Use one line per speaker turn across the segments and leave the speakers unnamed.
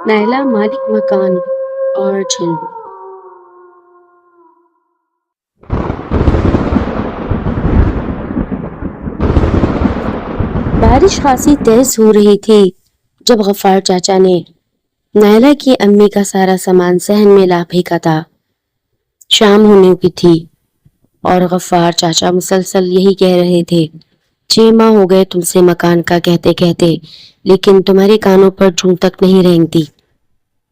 نائلہ مالک مکان اور جن۔ بارش خاصی تیز ہو رہی تھی جب غفار چاچا نے نائلہ کی امی کا سارا سامان صحن میں لا پھینکا تھا۔ شام ہونے کی تھی اور غفار چاچا مسلسل یہی کہہ رہے تھے، 6 ماہ ہو گئے تم سے مکان کا کہتے کہتے، لیکن تمہارے کانوں پر جوں تک نہیں رینگتی۔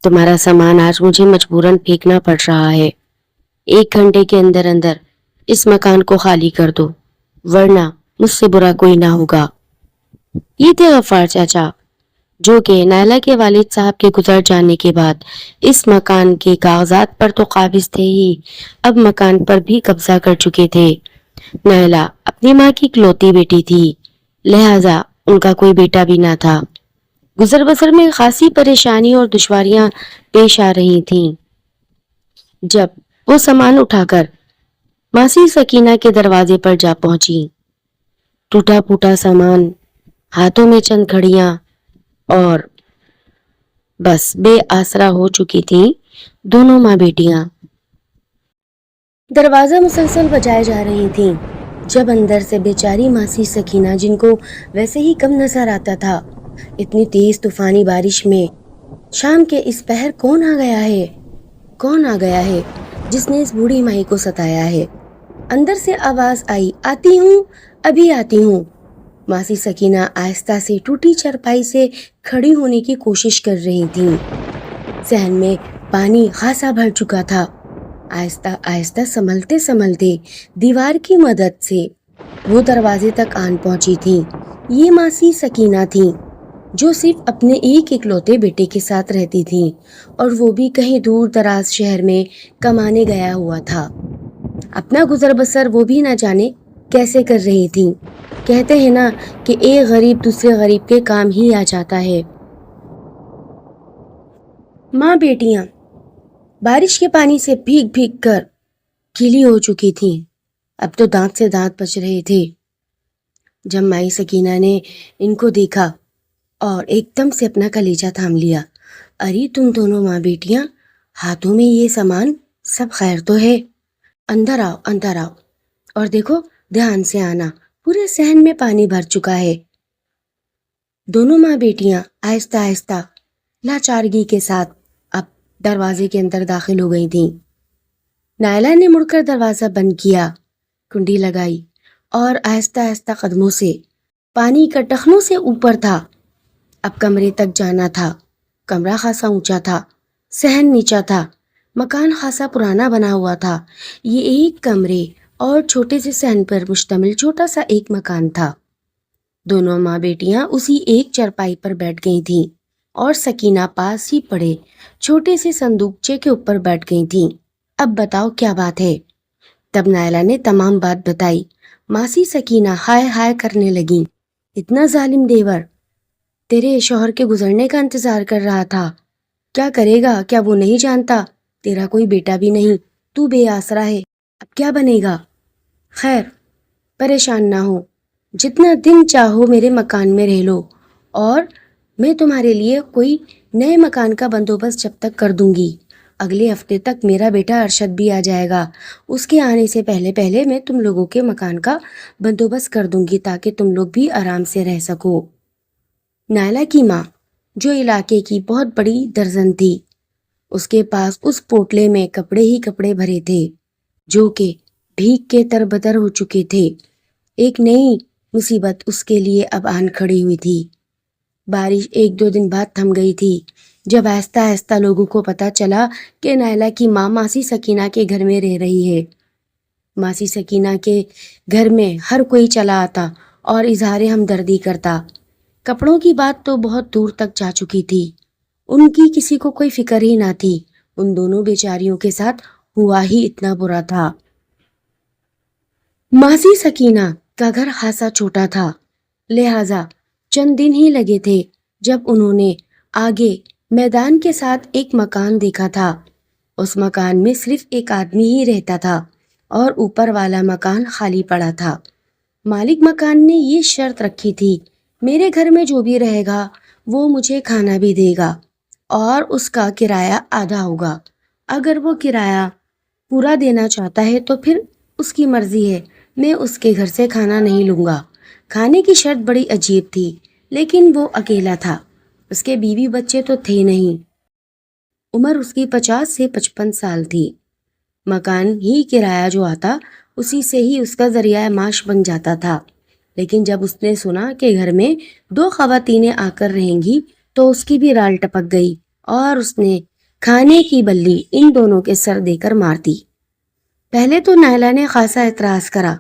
تمہارا سامان آج مجھے مجبوراً پھینکنا پڑ رہا ہے۔ 1 گھنٹے کے اندر اندر اس مکان کو خالی کر دو، ورنہ مجھ سے برا کوئی نہ ہوگا۔ یہ تھے غفار چاچا، جو کہ نائلہ کے والد صاحب کے گزر جانے کے بعد اس مکان کے کاغذات پر تو قابض تھے ہی، اب مکان پر بھی قبضہ کر چکے تھے۔ نائلہ اپنی ماں کی اکلوتی بیٹی تھی، لہٰذا ان کا کوئی بیٹا بھی نہ تھا۔ گزر بسر میں خاصی پریشانی اور دشواریاں پیش آ رہی تھیں۔ جب وہ سامان اٹھا کر ماسی سکینہ کے دروازے پر جا پہنچی، ٹوٹا پھوٹا سامان، ہاتھوں میں چند گھڑیاں، اور بس بے آسرا ہو چکی تھیں دونوں ماں بیٹیاں۔ دروازہ مسلسل بجائے جا رہی تھیں جب اندر سے بیچاری ماسی سکینہ، جن کو ویسے ہی کم نظر آتا تھا، اتنی تیز طوفانی بارش میں شام کے اس پہر کون آ گیا ہے جس نے اس بوڑھی مائی کو ستایا ہے؟ اندر سے آواز آئی، آتی ہوں، ابھی آتی ہوں۔ ماسی سکینہ آہستہ سے ٹوٹی چرپائی سے کھڑی ہونے کی کوشش کر رہی تھیں۔ صحن میں پانی خاصا بھر چکا تھا۔ آہستہ آہستہ سنبھلتے دیوار کی مدد سے وہ دروازے تک آن پہنچی تھیں۔ یہ ماسی سکینہ تھیں جو صرف اپنے ایک اکلوتے بیٹے کے ساتھ رہتی تھیں، اور وہ بھی کہیں دور دراز شہر میں کمانے گیا ہوا تھا۔ اپنا گزر بسر وہ بھی نہ جانے کیسے کر رہی تھیں۔ کہتے ہیں نا کہ ایک غریب دوسرے غریب کے کام ہی آ جاتا ہے۔ ماں بیٹیاں بارش کے پانی سے بھیگ بھیگ کر گیلی ہو چکی تھیں۔ اب تو دانت سے دانت بچ رہے تھے۔ جب مائی سکینہ نے ان کو دیکھا اور ایک دم سے اپنا کلیجہ تھام لیا، ارے تم دونوں ماں بیٹیاں، ہاتھوں میں یہ سامان، سب خیر تو ہے؟ اندر آؤ، اندر آؤ، اور دیکھو دھیان سے آنا، پورے صحن میں پانی بھر چکا ہے۔ دونوں ماں بیٹیاں آہستہ آہستہ لاچارگی کے ساتھ اب دروازے کے اندر داخل ہو گئی تھیں۔ نائلہ نے مڑ کر دروازہ بند کیا، کنڈی لگائی اور آہستہ آہستہ قدموں سے، پانی کا ٹخنوں سے اوپر تھا، اب کمرے تک جانا تھا۔ کمرہ خاصا اونچا تھا، صحن نیچا تھا، مکان خاصا پرانا بنا ہوا تھا۔ یہ ایک کمرے اور چھوٹے سے صحن پر مشتمل چھوٹا سا ایک مکان تھا۔ دونوں ماں بیٹیاں اسی ایک چرپائی پر بیٹھ گئی تھیں اور سکینہ پاس ہی پڑے چھوٹے سے صندوقچے کے اوپر بیٹھ گئی تھیں۔ اب بتاؤ کیا بات ہے؟ تب نائلہ نے تمام بات بتائی۔ ماسی سکینہ ہائے ہائے کرنے لگیں، اتنا ظالم دیور تیرے شوہر کے گزرنے کا انتظار کر رہا تھا، کیا کرے گا؟ کیا وہ نہیں جانتا تیرا کوئی بیٹا بھی نہیں، تو بے آسرا ہے، اب کیا بنے گا؟ خیر پریشان نہ ہو، جتنا دن چاہو میرے مکان میں رہ لو، اور میں تمہارے لیے کوئی نئے مکان کا بندوبست جب تک کر دوں گی۔ اگلے ہفتے تک میرا بیٹا ارشد بھی آ جائے گا، اس کے آنے سے پہلے پہلے میں تم لوگوں کے مکان کا بندوبست کر دوں گی تاکہ تم لوگ بھی آرام سے رہ سکو۔ نائلہ کی ماں، جو علاقے کی بہت بڑی درزن تھی، اس کے پاس اس پوٹلے میں کپڑے ہی کپڑے بھرے تھے جو کہ بھیگ کے تربتر ہو چکے تھے۔ ایک نئی مصیبت اس کے لیے اب آن کھڑی ہوئی تھی۔ بارش 1-2 دن بعد تھم گئی تھی جب آہستہ آہستہ لوگوں کو پتہ چلا کہ نائلہ کی ماں ماسی سکینہ کے گھر میں رہ رہی ہے۔ ماسی سکینہ کے گھر میں ہر کوئی چلا آتا اور اظہار ہمدردی کرتا۔ کپڑوں کی بات تو بہت دور تک جا چکی تھی، ان کی کسی کو کوئی فکر ہی نہ تھی، ان دونوں بیچاریوں کے ساتھ ہوا ہی اتنا برا تھا۔ ماسی سکینہ کا گھر خاصا چھوٹا تھا، لہٰذا چند دن ہی لگے تھے جب انہوں نے آگے میدان کے ساتھ ایک مکان دیکھا تھا۔ اس مکان میں صرف ایک آدمی ہی رہتا تھا اور اوپر والا مکان خالی پڑا تھا۔ مالک مکان نے یہ شرط رکھی تھی، میرے گھر میں جو بھی رہے گا وہ مجھے کھانا بھی دے گا۔ اور اس کا کرایہ آدھا ہوگا۔ اگر وہ کرایہ پورا دینا چاہتا ہے تو پھر اس کی مرضی ہے، میں اس کے گھر سے کھانا نہیں لوں گا۔ کھانے کی شرط بڑی عجیب تھی، لیکن وہ اکیلا تھا، اس کے بیوی بچے تو تھے نہیں۔ عمر اس کی 50 سے 55 سال تھی۔ مکان ہی کرایہ جو آتا اسی سے ہی اس کا ذریعہ معاش بن جاتا تھا، لیکن جب اس نے سنا کہ گھر میں 2 خواتینیں آ کر رہیں گی تو اس کی بھی رال ٹپک گئی اور اس نے کھانے کی بلی ان دونوں کے سر دے کر مار دی۔ پہلے تو نائلہ نے خاصا اعتراض کرا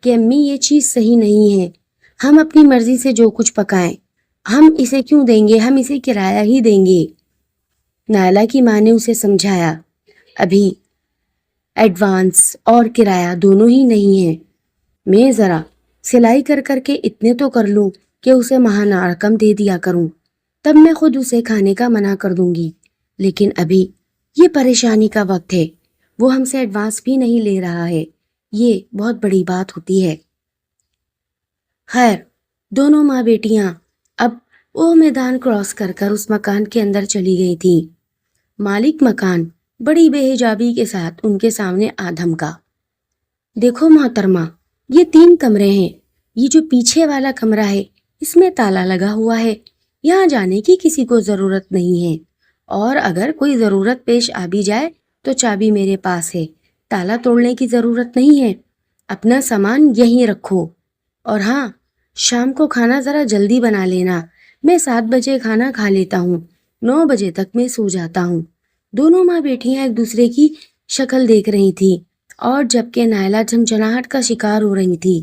کہ امی یہ چیز صحیح نہیں ہے، ہم اپنی مرضی سے جو کچھ پکائیں، ہم اسے کیوں دیں گے، ہم اسے کرایہ ہی دیں گے۔ نائلہ کی ماں نے اسے سمجھایا، ابھی ایڈوانس اور کرایہ دونوں ہی نہیں ہیں، میں ذرا سلائی کر کر کے اتنے تو کر لوں کہ اسے ماہانہ رقم دے دیا کروں، تب میں خود اسے کھانے کا منع کر دوں گی، لیکن ابھی یہ پریشانی کا وقت ہے، وہ ہم سے ایڈوانس بھی نہیں لے رہا ہے، یہ بہت بڑی بات ہوتی ہے۔ خیر، دونوں ماں بیٹیاں اب وہ میدان کراس کر کر اس مکان کے اندر چلی گئی تھیں۔ مالک مکان بڑی بے حجابی کے ساتھ ان کے سامنے آ دھمکا، دیکھو محترمہ، یہ 3 کمرے ہیں، یہ جو پیچھے والا کمرہ ہے اس میں تالا لگا ہوا ہے، یہاں جانے کی کسی کو ضرورت نہیں ہے، اور اگر کوئی ضرورت پیش آ بھی جائے تو چابی میرے پاس ہے، تالا توڑنے کی ضرورت نہیں ہے، اپنا سامان یہیں رکھو، اور ہاں، شام کو کھانا ذرا جلدی بنا لینا، میں 7 بجے کھانا کھا لیتا ہوں، 9 بجے تک میں سو جاتا ہوں۔ دونوں ماں بیٹیاں ایک دوسرے کی شکل دیکھ رہی تھی اور جبکہ نائلہ جھنجھناہٹ کا شکار ہو رہی تھی۔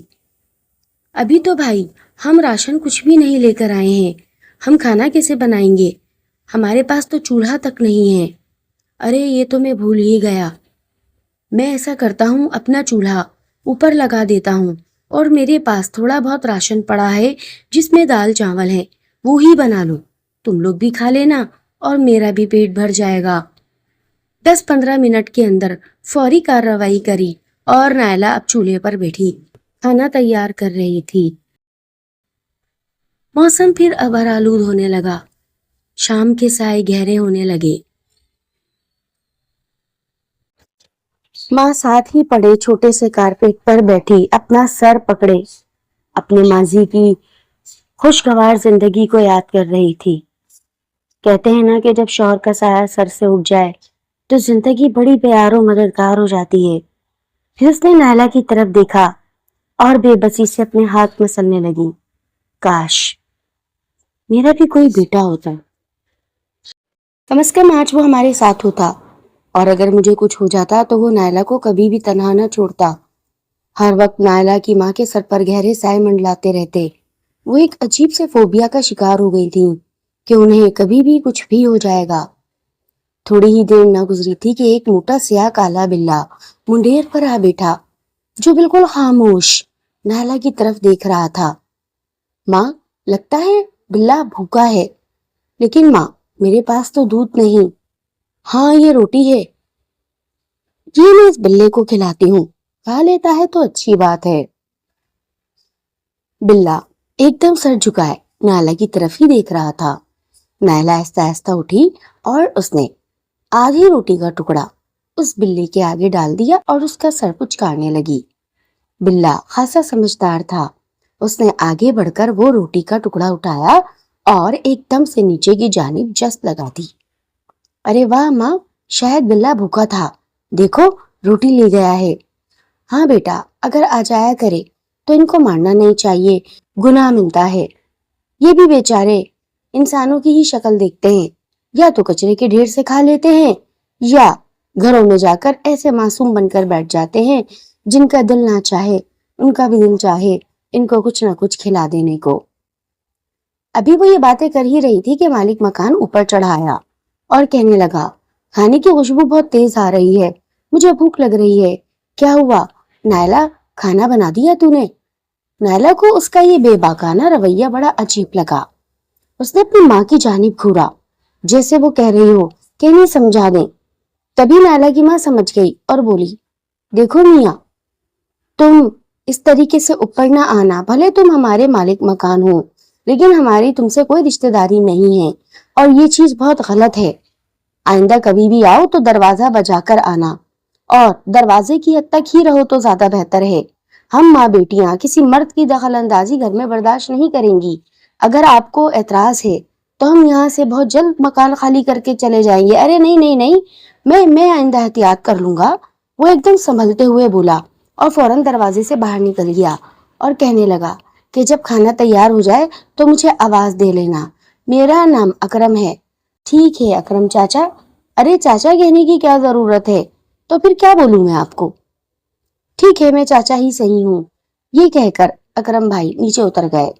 ابھی تو بھائی ہم راشن کچھ بھی نہیں لے کر آئے ہیں، ہم کھانا کیسے بنائیں گے، ہمارے پاس تو چولہا تک نہیں ہے۔ ارے یہ تو میں بھول ہی گیا، میں ایسا کرتا ہوں اپنا چولہا اوپر لگا دیتا ہوں اور میرے پاس تھوڑا بہت راشن پڑا ہے جس میں دال چاول ہے، وہ ہی بنا لو، تم لوگ بھی کھا لینا اور میرا بھی پیٹ بھر جائے گا۔ 10-15 منٹ کے اندر فوری کارروائی کری اور نائلہ اب چولہے پر بیٹھی کھانا تیار کر رہی تھی۔ موسم پھر ابر آلود ہونے لگا، شام کے سائے گہرے ہونے لگے۔ ماں ساتھ ہی پڑے چھوٹے سے کارپیٹ پر بیٹھی اپنا سر پکڑے اپنے ماضی کی خوشگوار زندگی کو یاد کر رہی تھی۔ کہتے ہیں نا کہ جب شوہر کا سایہ سر سے اٹھ جائے تو زندگی بڑی پیار و مددگار ہو جاتی ہے۔ پھر اس نے نائلہ کی طرف دیکھا اور بے بسی سے اپنے ہاتھ مسلنے لگی، کاش میرا بھی کوئی بیٹا ہوتا، کم از کم آج وہ ہمارے ساتھ ہوتا، اور اگر مجھے کچھ ہو جاتا تو وہ نائلہ کو کبھی بھی تنہا نہ چھوڑتا۔ ہر وقت نائلہ کی ماں کے سر پر گہرے سائے منڈلاتے رہتے، وہ ایک عجیب سے فوبیا کا شکار ہو گئی تھی کہ انہیں کبھی بھی کچھ بھی ہو جائے گا۔ تھوڑی ہی دیر نہ گزری تھی کہ ایک موٹا سیاہ کالا بلّا منڈیر پر آ بیٹھا جو بالکل خاموش نائلہ کی طرف دیکھ رہا تھا۔ ماں، لگتا ہے بلّا بھوکا ہے، لیکن ماں میرے پاس تو دودھ نہیں۔ ہاں یہ روٹی ہے، یہ میں اس بلے کو کھلاتی ہوں، کھا لیتا ہے تو اچھی بات ہے۔ بلّا ایک دم سر جھکائے نائلہ کی طرف ہی دیکھ رہا تھا۔ نائلہ آہستہ آہستہ اٹھی اور اس نے آدھی روٹی کا ٹکڑا اس بلے کے آگے ڈال دیا اور اس کا سر پچکارنے لگی۔ بلّا خاصا سمجھدار تھا، اس نے آگے بڑھ کر وہ روٹی کا ٹکڑا اٹھایا اور ایک دم سے نیچے کی جانب جست لگا دی۔ ارے واہ ماں، شاید بلّا بھوکا تھا، دیکھو روٹی لے گیا ہے۔ ہاں بیٹا، اگر آ جایا کرے تو ان کو مارنا نہیں چاہیے، گناہ ملتا ہے، یہ بھی بیچارے انسانوں کی ہی شکل دیکھتے ہیں، یا تو کچرے کے ڈھیر سے کھا لیتے ہیں یا گھروں میں جا کر ایسے معصوم بن کر بیٹھ جاتے ہیں جن کا دل نہ چاہے ان کا بھی دل چاہے ان کو کچھ نہ کچھ کھلا دینے کو۔ ابھی وہ یہ باتیں کر ہی رہی تھی کہ مالک مکان اوپر چڑھایا اور کہنے لگا، کھانے کی خوشبو بہت تیز آ رہی ہے، مجھے بھوک لگ رہی ہے، کیا ہوا نائلہ، کھانا بنا دیا تو نے؟ نائلہ کو اس کا یہ بے باکانہ رویہ بڑا عجیب لگا، اس نے اپنی ماں کی جانب گھورا جیسے وہ کہہ رہی ہو کہ نہیں سمجھا دیں۔ تبھی نائلہ کی ماں سمجھ گئی اور بولی، دیکھو میاں، تم اس طریقے سے اوپر نہ آنا، بھلے تم ہمارے مالک مکان ہو، لیکن ہماری تم سے کوئی رشتہ داری نہیں ہے اور یہ چیز بہت غلط ہے. آئندہ کبھی بھی آؤ تو دروازہ بجا کر آنا اور دروازے کی حد تک ہی رہو تو زیادہ بہتر ہے. ہم ماں بیٹیاں کسی مرد کی دخل اندازی گھر میں برداشت نہیں کریں گی. اگر آپ کو اعتراض ہے تو ہم یہاں سے بہت جلد مکان خالی کر کے چلے جائیں گے. ارے نہیں نہیں نہیں, میں آئندہ احتیاط کر لوں گا. وہ ایک دم سنبھلتے ہوئے بولا اور فوراً دروازے سے باہر نکل گیا اور کہنے لگا کہ جب کھانا تیار ہو جائے تو مجھے آواز دے لینا. میرا نام اکرم ہے. ٹھیک ہے اکرم چاچا. ارے چاچا کہنے کی کیا ضرورت ہے, تو پھر کیا بولوں میں آپ کو. ٹھیک ہے میں چاچا ہی صحیح ہوں. یہ کہہ کر اکرم بھائی نیچے اتر گئے.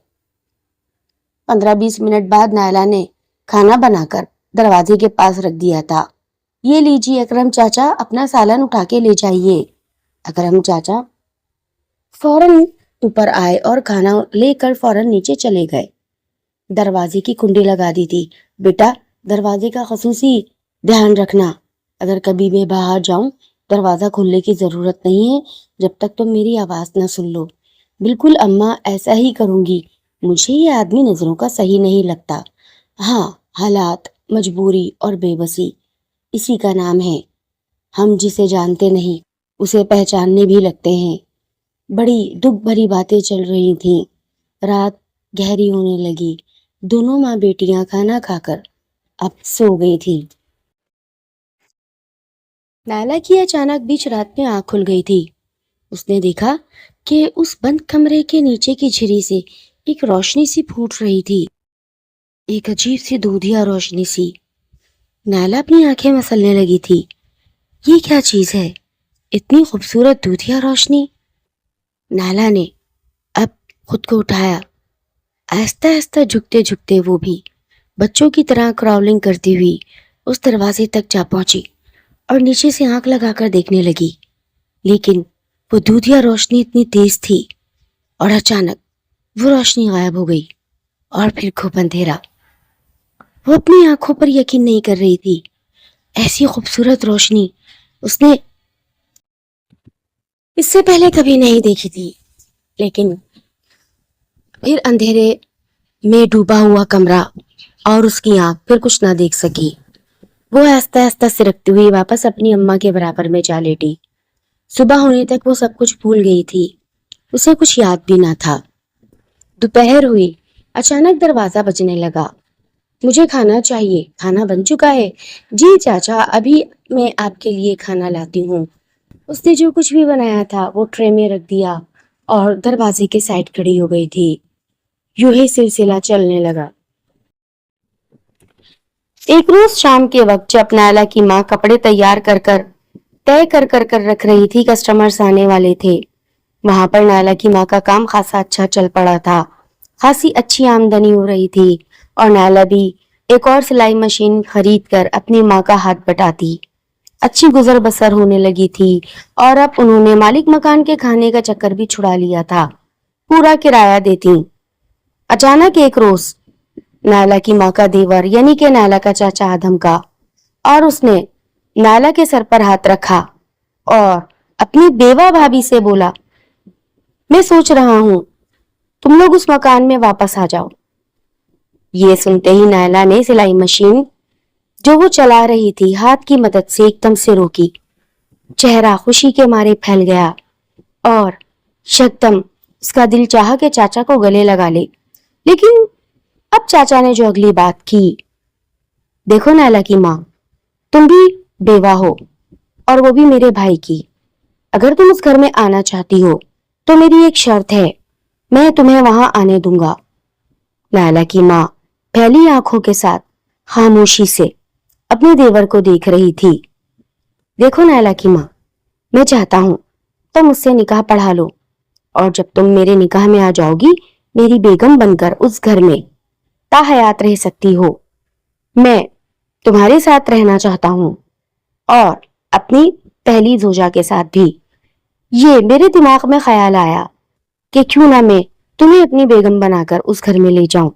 15-20 منٹ بعد نائلہ نے کھانا بنا کر دروازے کے پاس رکھ دیا تھا. یہ لیجیے اکرم چاچا, اپنا سالن اٹھا کے لے جائیے. اکرم چاچا فوراً اوپر آئے اور کھانا لے کر فوراً نیچے چلے گئے. دروازے کی کنڈی لگا دی تھی. بیٹا دروازے کا خصوصی دھیان رکھنا. اگر کبھی میں باہر جاؤں دروازہ کھولنے کی ضرورت نہیں ہے جب تک تم میری آواز نہ سن لو. بالکل اماں, ایسا ہی کروں گی. مجھے یہ آدمی نظروں کا صحیح نہیں لگتا. ہاں, حالات, مجبوری اور بے بسی اسی کا نام ہے. ہم جسے جانتے نہیں اسے پہچاننے بھی لگتے ہیں. بڑی دکھ بھری باتیں چل رہی تھیں. رات گہری ہونے لگی. دونوں ماں بیٹیاں کھانا کھا کر اب سو گئی تھی. نائلہ کی اچانک بیچ رات میں آنکھ کھل گئی تھی. اس نے دیکھا کہ اس بند کمرے کے نیچے کی جھری سے ایک روشنی سی پھوٹ رہی تھی. ایک عجیب سی دودھیا روشنی سی. نائلہ اپنی آنکھیں مسلنے لگی تھی. یہ کیا چیز ہے؟ اتنی خوبصورت دودھیا روشنی. نائلہ نے اب خود کو اٹھایا. آہستہ آہستہ جھکتے جھکتے وہ بھی بچوں کی طرح کراولنگ کرتی ہوئی اس دروازے تک جا پہنچی اور نیچے سے آنکھ لگا کر دیکھنے لگی. لیکن وہ دودھیا روشنی اتنی تیز تھی اور اچانک وہ روشنی غائب ہو گئی اور پھر خوب اندھیرا. وہ اپنی آنکھوں پر یقین نہیں کر رہی تھی. ایسی خوبصورت روشنی اس نے اس سے پہلے کبھی نہیں دیکھی تھی. لیکن پھر اندھیرے میں ڈوبا ہوا کمرہ اور اس کی آنکھ پھر کچھ نہ دیکھ سکی. وہ آہستہ آہستہ سرکتی ہوئی واپس اپنی اماں کے برابر میں جا لیٹی. صبح ہونے تک وہ سب کچھ بھول گئی تھی. اسے کچھ یاد بھی نہ تھا. دوپہر ہوئی. اچانک دروازہ بجنے لگا. مجھے کھانا چاہیے. کھانا بن چکا ہے. جی چاچا, ابھی میں آپ کے لیے کھانا لاتی ہوں. اس نے جو کچھ بھی بنایا تھا وہ ٹرے میں رکھ دیا اور دروازے کے سائڈ کھڑی ہو گئی تھی. یوں ہی سلسلہ چلنے لگا. ایک روز شام کے وقت جب نائلہ کی ماں کپڑے تیار کر کر رکھ رہی تھی, کسٹمرز آنے والے تھے. وہاں پر نائلہ کی ماں کا کام خاصا اچھا چل پڑا تھا. خاصی اچھی آمدنی ہو رہی تھی اور نائلہ بھی ایک اور سلائی مشین خرید کر اپنی ماں کا ہاتھ بٹاتی. اچھی گزر بسر ہونے لگی تھی اور اب انہوں نے مالک مکان کے کھانے کا چکر بھی چھڑا لیا تھا. پورا کرایہ دیتی. اچانک ایک روز نائلہ کی ماں کا دیور یعنی کہ نائلہ کا چاچا آدم کا, اور اس نے نائلہ کے سر پر ہاتھ رکھا اور اپنی بیوہ بھابھی سے بولا, میں سوچ رہا ہوں تم لوگ اس مکان میں واپس آ جاؤ. یہ سنتے ہی نائلہ نے سلائی مشین جو وہ چلا رہی تھی ہاتھ کی مدد سے ایک دم سے روکی. چہرہ خوشی کے مارے پھیل گیا اور یکدم اس کا دل چاہا کہ چاچا کو گلے لگا لے. لیکن اب چاچا نے جو اگلی بات کی, دیکھو نائلہ کی ماں, تم بھی بیوہ ہو اور وہ بھی میرے بھائی کی. اگر تم اس گھر میں آنا چاہتی ہو تو میری ایک شرط ہے, میں تمہیں وہاں آنے دوں گا. نائلہ کی ماں پھیلی آنکھوں کے ساتھ خاموشی سے اپنے دیور کو دیکھ رہی تھی. دیکھو نائلہ کی ماں, میں چاہتا ہوں تم مجھ سے نکاح پڑھا لو اور جب تم میرے نکاح میں آ جاؤ گی میری بیگم بن کر اس گھر میں تا حیات رہ سکتی ہو. میں تمہارے ساتھ رہنا چاہتا ہوں اور اپنی پہلی زوجہ کے ساتھ بھی. یہ میرے دماغ میں خیال آیا کہ کیوں نہ میں تمہیں اپنی بیگم بنا کر اس گھر میں لے جاؤں.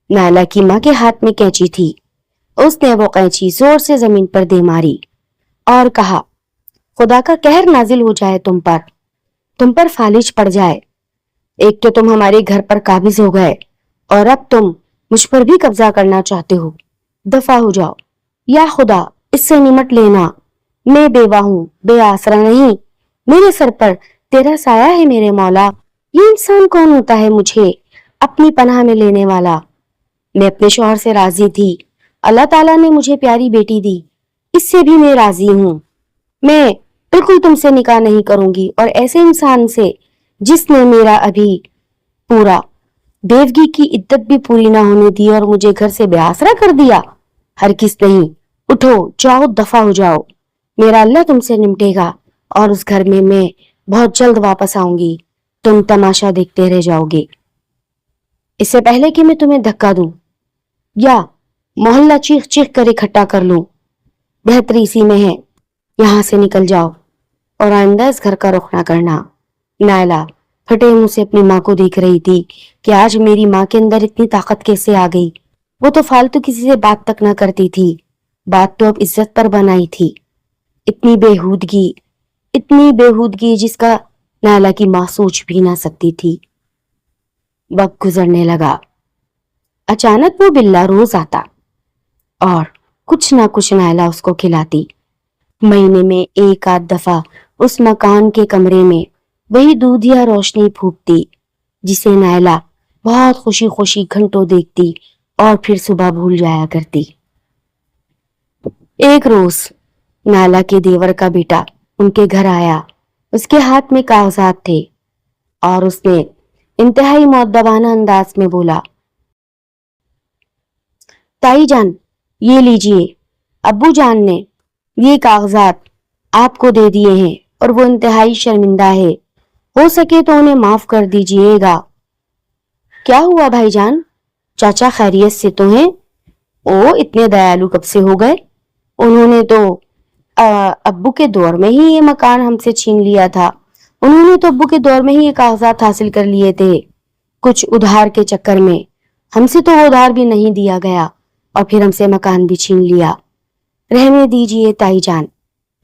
نائلہ کی ماں کے ہاتھ میں کینچی تھی. اس نے وہ کینچی زور سے زمین پر دے ماری اور کہا, خدا کا قہر نازل ہو جائے تم پر فالج پڑ جائے. ایک تو تم ہمارے گھر پر قابض ہو گئے اور اب تم مجھ پر بھی قبضہ کرنا چاہتے ہو؟ دفع ہو جاؤ، یا خدا اس سے نمٹ لینا، میں بیوہ ہوں، بے آسرا نہیں، میرے سر پر تیرا سایہ ہے میرے مولا۔ یہ انسان کون ہوتا ہے مجھے اپنی پناہ میں لینے والا؟ میں اپنے شوہر سے راضی تھی، اللہ تعالیٰ نے مجھے پیاری بیٹی دی، اس سے بھی میں راضی ہوں۔ میں بالکل تم سے نکاح نہیں کروں گی، اور ایسے انسان سے جس نے میرا ابھی پورا بیوگی کی عدت بھی پوری نہ ہونے دی اور مجھے گھر سے بے آسرا کر دیا، ہرگز نہیں۔ اٹھو، جاؤ، دفع ہو جاؤ، میرا اللہ تم سے نمٹے گا، اور اس گھر میں بہت جلد واپس آؤں گی، تم تماشا دیکھتے رہ جاؤ گے۔ اس سے پہلے کہ میں تمہیں دھکا دوں یا محلہ چیخ چیخ کر اکٹھا کر لوں، بہتر اسی میں ہے یہاں سے نکل جاؤ اور آئندہ اس گھر کا رخ نہ کرنا۔ نائلہ پھٹے منہ سے اپنی ماں کو دیکھ رہی تھی کہ آج میری ماں کے اندر اتنی طاقت کیسے آ گئی۔ وہ تو فالتو کسی سے بات تک نہ کرتی تھی، بات تو اب عزت پر بنائی تھی۔ اتنی بےہودگی جس کا نائلہ کی ماں سوچ بھی نہ سکتی تھی۔ وقت گزرنے لگا، اچانک وہ بلہ روز آتا اور کچھ نہ کچھ نائلہ اس کو کھلاتی۔ مہینے میں ایک آدھ دفعہ اس مکان کے کمرے میں وہی دودھیا روشنی پھوٹتی جسے نائلہ بہت خوشی خوشی گھنٹوں دیکھتی اور پھر صبح بھول جایا کرتی۔ ایک روز نائلہ کے دیور کا بیٹا ان کے گھر آیا، اس کے ہاتھ میں کاغذات تھے اور اس نے انتہائی مؤدبانہ انداز میں بولا، تائی جان یہ لیجئے، ابو جان نے یہ کاغذات آپ کو دے دیے ہیں اور وہ انتہائی شرمندہ ہے، ہو سکے تو انہیں معاف کر دیجئے گا۔ کیا ہوا بھائی جان، چاچا خیریت سے تو ہیں؟ اتنے دیالو کب سے ہو گئے؟ انہوں نے تو ابو کے دور میں ہی یہ مکان ہم سے چھین لیا تھا، انہوں نے تو ابو کے دور میں ہی یہ کاغذات حاصل کر لیے تھے، کچھ ادھار کے چکر میں، ہم سے تو وہ ادھار بھی نہیں دیا گیا اور پھر ہم سے مکان بھی چھین لیا۔ رہنے دیجئے تائی جان،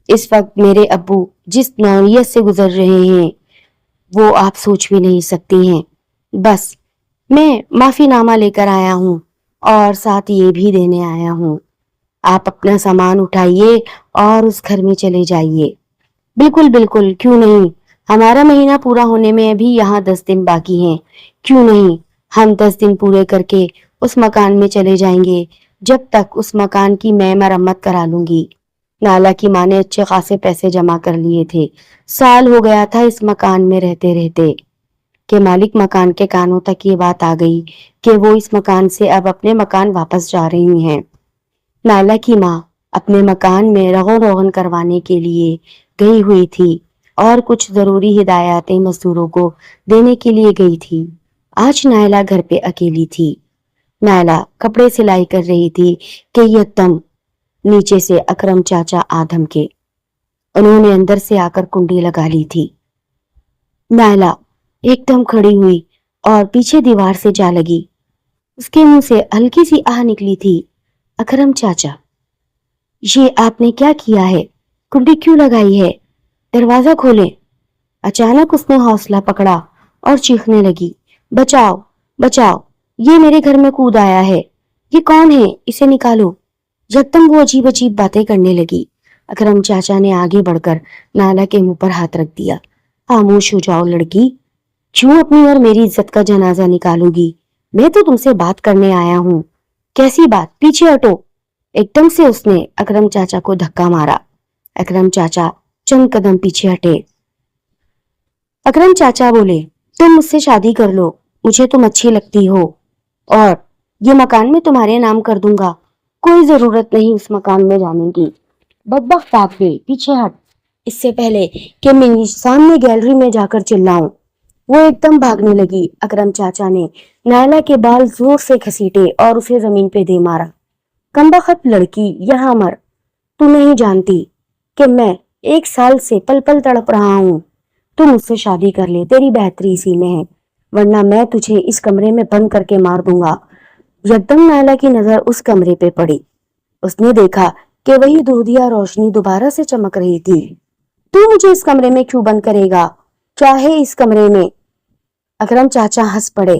اس وقت میرے ابو جس نوعیت سے گزر رہے ہیں وہ آپ سوچ بھی نہیں سکتی ہیں۔ بس میں معافی نامہ لے کر آیا ہوں اور ساتھ یہ بھی دینے آیا ہوں، آپ اپنا سامان اٹھائیے اور اس گھر میں چلے جائیے۔ بالکل بالکل، کیوں نہیں، ہمارا مہینہ پورا ہونے میں ابھی یہاں 10 دن باقی ہیں، کیوں نہیں، ہم 10 دن پورے کر کے اس مکان میں چلے جائیں گے، جب تک اس مکان کی میں مرمت کرا لوں گی۔ نائلہ کی ماں نے اچھے خاصے پیسے جمع کر لیے تھے، سال ہو گیا تھا اس مکان میں رہتے رہتے کہ مالک مکان کے کانوں تک یہ بات آ گئی کہ وہ اس مکان سے اب اپنے مکان واپس جا رہی ہیں۔ نائلہ کی ماں اپنے مکان میں رغو روغن کروانے کے لیے گئی ہوئی تھی اور کچھ ضروری ہدایاتیں مزدوروں کو دینے کے لیے گئی تھی۔ آج نائلہ گھر پہ اکیلی تھی۔ نائلہ کپڑے سلائی کر رہی تھی کہ یکدم نیچے سے اکرم چاچا آدم کے، انہوں نے اندر سے آ کر کنڈی لگا لی تھی۔ نائلہ ایک دم کھڑی ہوئی اور پیچھے دیوار سے جا لگی، اس کے منہ سے ہلکی سی آہ نکلی تھی، اکرم چاچا یہ آپ نے کیا کیا ہے؟ کنڈی کیوں لگائی ہے؟ دروازہ کھولیں۔ اچانک اس نے حوصلہ پکڑا اور چیخنے لگی، بچاؤ بچاؤ، یہ میرے گھر میں کود آیا ہے، یہ کون ہے، اسے نکالو۔ یکدم وہ عجیب عجیب باتیں کرنے لگی۔ اکرم چاچا نے آگے بڑھ کر نائلہ کے منہ پر ہاتھ رکھ دیا، خاموش ہو جاؤ لڑکی، کیوں اپنی اور میری عزت کا جنازہ نکالو گی؟ میں تو تم سے بات کرنے آیا ہوں۔ کیسی بات؟ پیچھے ہٹو۔ ایک دم سے اس نے اکرم چاچا کو دھکا مارا۔ اکرم چاچا چند قدم پیچھے ہٹے۔ اکرم چاچا بولے، تم مجھ سے شادی کر لو، مجھے تم اچھی لگتی ہو اور یہ مکان میں تمہارے نام کر دوں گا، کوئی ضرورت نہیں اس مکان میں جانے کی۔ بدبخت آپ گئی، پیچھے ہٹ، اس سے پہلے کہ میں سامنے گیلری میں جا کر چلاؤں۔ وہ ایک دم بھاگنے لگی۔ اکرم چاچا نے نائلہ کے بال زور سے گھسیٹے اور اسے زمین پہ دے مارا۔ کمبخت لڑکی، یہاں مر، تو نہیں جانتی کہ میں 1 سال سے پل پل تڑپ رہا ہوں، تو مجھ سے شادی کر لے، تیری بہتری اسی میں ہے، ورنہ میں تجھے اس کمرے میں بند کر کے مار دوں گا۔ یکدم نائلہ کی نظر اس کمرے پہ پڑی، اس نے دیکھا کہ وہی دودھیا روشنی دوبارہ سے چمک رہی تھی۔ تو مجھے اس کمرے میں کیوں بند کرے گا؟ کیا ہے اس کمرے میں؟ اکرم چاچا ہنس پڑے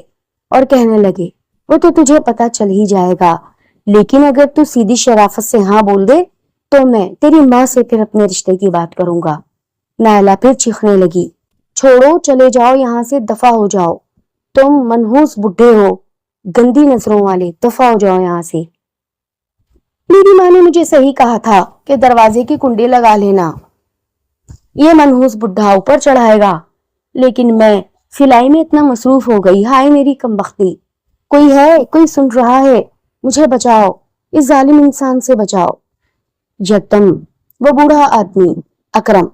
اور کہنے لگے، وہ تو تجھے پتا چل ہی جائے گا، لیکن اگر تو سیدھی شرافت سے ہاں بول دے تو میں تیری ماں سے پھر اپنے رشتے کی بات کروں گا۔ نائلہ پھر چیخنے لگی، چھوڑو، چلے جاؤ یہاں سے، دفع ہو جاؤ، تم منحوس بڈھے ہو، گندی نظروں والے، دفع ہو جاؤ یہاں سے۔ میری ماں نے مجھے صحیح کہا تھا کہ دروازے کی کنڈی لگا لینا، یہ منحوس بڈھا اوپر چڑھائے گا، لیکن میں سلائی میں اتنا مصروف ہو گئی، ہائے میری کمبختی، کوئی ہے، کوئی سن رہا ہے، مجھے بچاؤ، اس ظالم انسان سے بچاؤ۔ یکدم وہ بوڑھا آدمی اکرم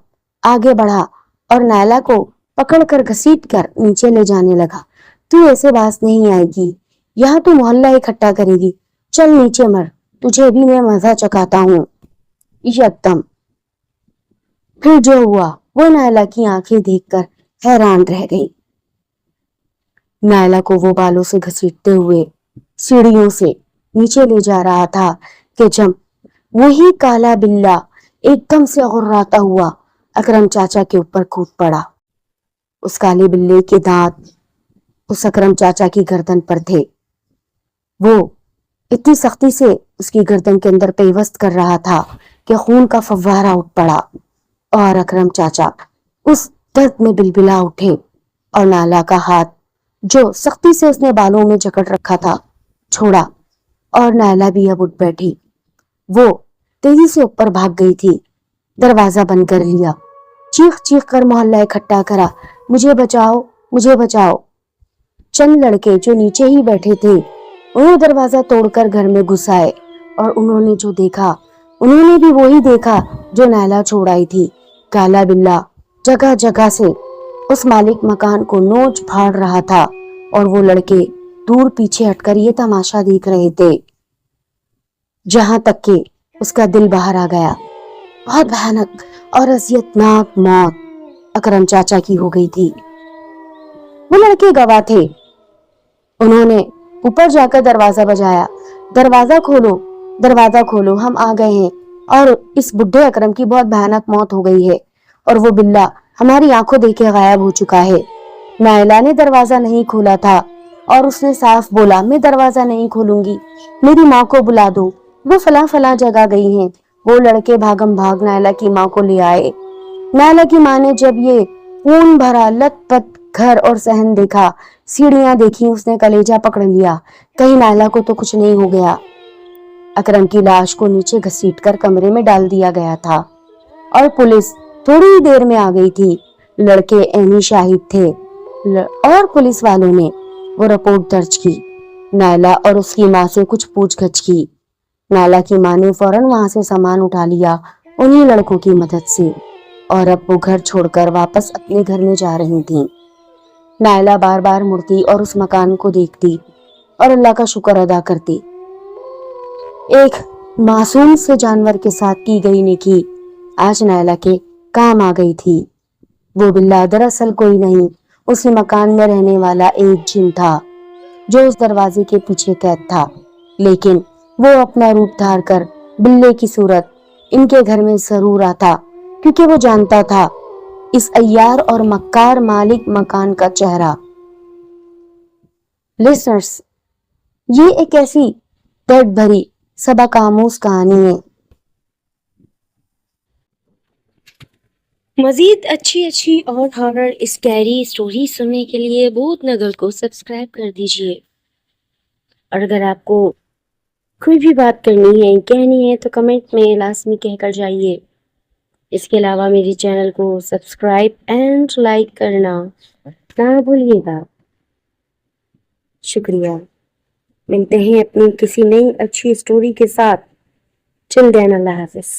آگے بڑھا اور نائلہ کو پکڑ کر گھسیٹ کر نیچے لے جانے لگا۔ تو ایسے باز نہیں آئے گی، یہاں تو محلہ اکٹھا کرے گی، چل نیچے مر، تجھے بھی میں مزہ چکھاتا ہوں۔ یکدم پھر جو ہوا وہ نائلہ کی آنکھیں دیکھ کر حیران رہ گئی۔ نائلہ کو وہ بالوں سے گھسیٹتے ہوئے سیڑھیوں سے نیچے لے جا رہا تھا کہ جب وہی کالا بلہ ایک دم سے غراتا ہوا اکرم چاچا کے اوپر کود پڑا۔ اس کالے بلے کے دانت اس اکرم چاچا کی گردن پر تھے، وہ اتنی سختی سے اس کی گردن کے اندر پیوست کر رہا تھا کہ خون کا فوارہ اٹھ پڑا اور اکرم چاچا اس درد میں بلبلا اٹھے اور نائلہ کا ہاتھ جو سختی سے اس نے بالوں میں جکڑ رکھا تھا چھوڑا اور نائلہ بھی اب اٹھ بیٹھی۔ وہ تیزی سے اوپر بھاگ گئی تھی، دروازہ بند کر لیا، چیخ چیخ کر محلہ اکٹھا کرا، مجھے بچاؤ، مجھے بچاؤ۔ چند لڑکے جو نیچے ہی بیٹھے تھے انہوں دروازہ توڑ کر گھر میں گھس آئے اور انہوں نے جو دیکھا انہوں نے بھی وہی دیکھا جو نائلہ چھوڑ آئی تھی۔ کالا بلہ جگہ جگہ سے اس مالک مکان کو نوچ پھاڑ رہا تھا اور وہ لڑکے دور پیچھے ہٹ کر یہ تماشا دیکھ رہے تھے، جہاں تک کہ اس کا دل باہر آ گیا۔ بہت بھیانک اور اذیت ناک موت اکرم چاچا کی ہو گئی تھی۔ وہ لڑکے گواہ تھے، انہوں نے اوپر جا کر دروازہ بجایا، دروازہ کھولو، دروازہ کھولو، ہم آ گئے ہیں اور اس بڈھے اکرم کی بہت بھیانک موت ہو گئی ہے اور وہ بلہ ہماری آنکھوں دیکھے غائب ہو چکا ہے۔ نائلہ نے دروازہ نہیں کھولا تھا اور اس نے صاف بولا، میں دروازہ نہیں کھولوں گی، میری ماں کو بلا دو، وہ فلاں فلاں جگہ گئی ہیں۔ وہ لڑکے بھاگم بھاگ نائلہ کی ماں کو لے آئے۔ نائلہ کی ماں نے جب یہ خون بھرا لت پت گھر اور صحن دیکھا، سیڑھیاں دیکھی، اس نے کلیجہ پکڑ لیا، کہیں نائلہ کو تو کچھ نہیں ہو گیا۔ اکرم کی لاش کو نیچے گھسیٹ کر کمرے میں ڈال دیا گیا تھا اور پولیس تھوڑی ہی دیر میں آ گئی تھی۔ لڑکے عینی شاہد تھے اور پولیس والوں نے وہ رپورٹ درج کی، نائلہ اور اس کی ماں سے کچھ پوچھ گچھ کی۔ نائلہ کی ماں نے فوراً وہاں سے سامان اٹھا لیا انہی لڑکوں کی مدد سے، اور اب وہ گھر چھوڑ کر واپس اپنے گھر میں جا رہی تھیں۔ نائلہ بار بار مڑتی اور اس مکان کو دیکھتی اور اللہ کا شکر ادا کرتی، ایک معصوم سے جانور کے ساتھ کی گئی نیکی آج نائلہ کے کام آ گئی تھی۔ وہ بلہ دراصل کوئی نہیں، اسی مکان میں رہنے والا ایک جن تھا جو اس دروازے کے پیچھے قید تھا، لیکن وہ اپنا روپ دھار کر بلے کی صورت ان کے گھر میں ضرور آتا کیونکہ وہ جانتا تھا اس عیار اور مکار مالک مکان کا چہرہ۔ لسنرز، یہ ایک ایسی درد بھری سبق آموز کہانی ہے۔ مزید اچھی اور ہارر اسکیری سٹوری سننے کے لیے بھوت نگر کو سبسکرائب کر دیجئے، اور اگر آپ کو کوئی بھی بات کرنی ہے، کہنی ہے تو کمنٹ میں لازمی کہہ کر جائیے۔ اس کے علاوہ میری چینل کو سبسکرائب اینڈ لائک کرنا نہ بھولیے گا۔ شکریہ، ملتے ہیں اپنی کسی نئی اچھی سٹوری کے ساتھ۔ چل دین، اللہ حافظ۔